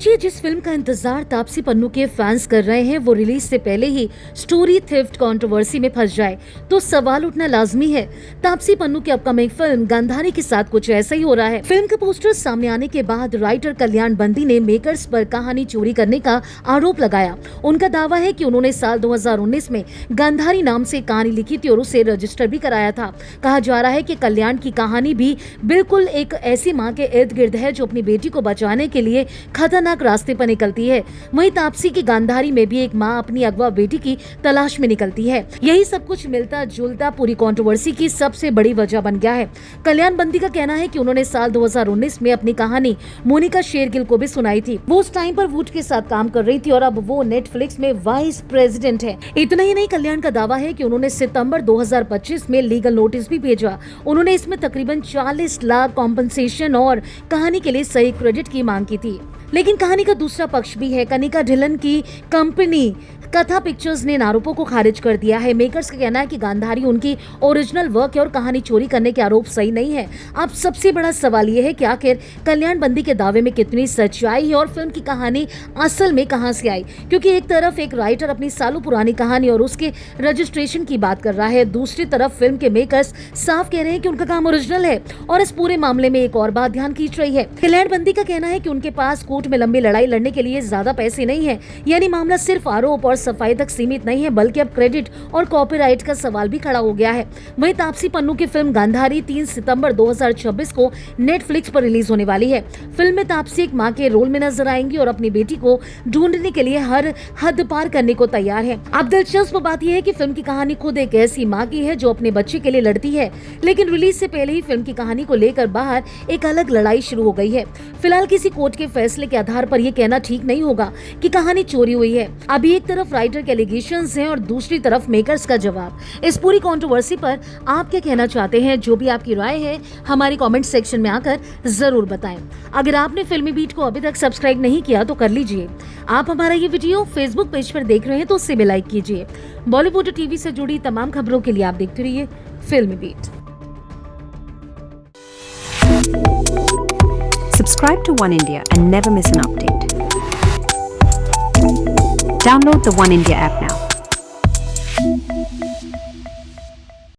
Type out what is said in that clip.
सोचिए, जिस फिल्म का इंतजार तापसी पन्नू के फैंस कर रहे हैं वो रिलीज से पहले ही स्टोरी थेफ्ट कंट्रोवर्सी में फंस जाए तो सवाल उठना लाजमी है। तापसी पन्नू की अपकमिंग फिल्म गांधारी के साथ कुछ ऐसा ही हो रहा है। फिल्म के पोस्टर सामने आने के बाद राइटर कल्याण बंदी ने मेकर्स पर कहानी चोरी करने का आरोप लगाया। उनका दावा है कि उन्होंने साल 2019 में गांधारी नाम से कहानी लिखी थी और उसे रजिस्टर भी कराया था। कहा जा रहा है कि कल्याण की कहानी भी बिल्कुल एक ऐसी माँ के इर्द गिर्द है जो अपनी बेटी को बचाने के लिए खतरनाक रास्ते पर निकलती है। वहीं तापसी की गांधारी में भी एक माँ अपनी अगवा बेटी की तलाश में निकलती है। यही सब कुछ मिलता जुलता पूरी कंट्रोवर्सी की सबसे बड़ी वजह बन गया है। कल्याण बंदी का कहना है कि उन्होंने साल 2019 में अपनी कहानी मोनिका शेरगिल को भी सुनाई थी। वो उस टाइम पर वुड के साथ काम कर रही थी और अब वो नेटफ्लिक्स में वाइस प्रेसिडेंट है। इतना ही नहीं, कल्याण का दावा है कि उन्होंने सितंबर 2025 में लीगल नोटिस भी भेजा। उन्होंने इसमें तकरीबन 40 लाख कॉम्पनसेशन और कहानी के लिए सही क्रेडिट की मांग की थी। लेकिन कहानी का दूसरा पक्ष भी है। कनिका ढिल्लन की कंपनी कथा पिक्चर्स ने इन आरोपों को खारिज कर दिया है। मेकर्स का कहना है कि गांधारी उनकी ओरिजिनल वर्क है और कहानी चोरी करने के आरोप सही नहीं है। अब सबसे बड़ा सवाल यह है कि आखिर कल्याण बंदी के दावे में कितनी सच्चाई है और फिल्म की कहानी असल में कहां से आई, क्योंकि एक तरफ एक राइटर अपनी सालों पुरानी कहानी और उसके रजिस्ट्रेशन की बात कर रहा है, दूसरी तरफ फिल्म के मेकर्स साफ कह रहे हैं कि उनका काम ओरिजिनल है। और इस पूरे मामले में एक और बात ध्यान खींच रही है। कल्याण बंदी का कहना है कि उनके पास कोर्ट में लंबी लड़ाई लड़ने के लिए ज्यादा पैसे नहीं है, यानी मामला सिर्फ आरोप और सफाई तक सीमित नहीं है, बल्कि अब क्रेडिट और कॉपीराइट का सवाल भी खड़ा हो गया है। वहीं तापसी पन्नू की फिल्म गांधारी 3 सितंबर 2026 को नेटफ्लिक्स पर रिलीज होने वाली है। फिल्म में तापसी एक मां के रोल में नजर आएंगी और अपनी बेटी को ढूंढने के लिए हर हद पार करने को तैयार है। अब दिलचस्प बात यह है कि फिल्म की कहानी खुद एक ऐसी मां की है जो अपने बच्चे के लिए लड़ती है, लेकिन रिलीज से पहले ही फिल्म की कहानी को लेकर बाहर एक अलग लड़ाई शुरू हो गई है। फिलहाल किसी कोर्ट के फैसले के आधार पर यह कहना ठीक नहीं होगा कि कहानी चोरी हुई है। अभी एक तरफ राइटर के एलिगेशंस हैं और दूसरी तरफ मेकर्स का जवाब। इस पूरी कंट्रोवर्सी पर आप क्या कहना चाहते हैं? जो भी आपकी राय है हमारी कमेंट सेक्शन में आकर जरूर बताएं। अगर आपने फिल्मी बीट को अभी तक सब्सक्राइब नहीं किया तो कर लीजिए। आप हमारा ये वीडियो फेसबुक पेज पर देख रहे हैं तो उसे भी लाइक कीजिए। बॉलीवुड और टीवी से जुड़ी तमाम खबरों के लिए आप देखते रहिए फिल्मी beat. Subscribe to One India and never miss an update. Download the One India app now.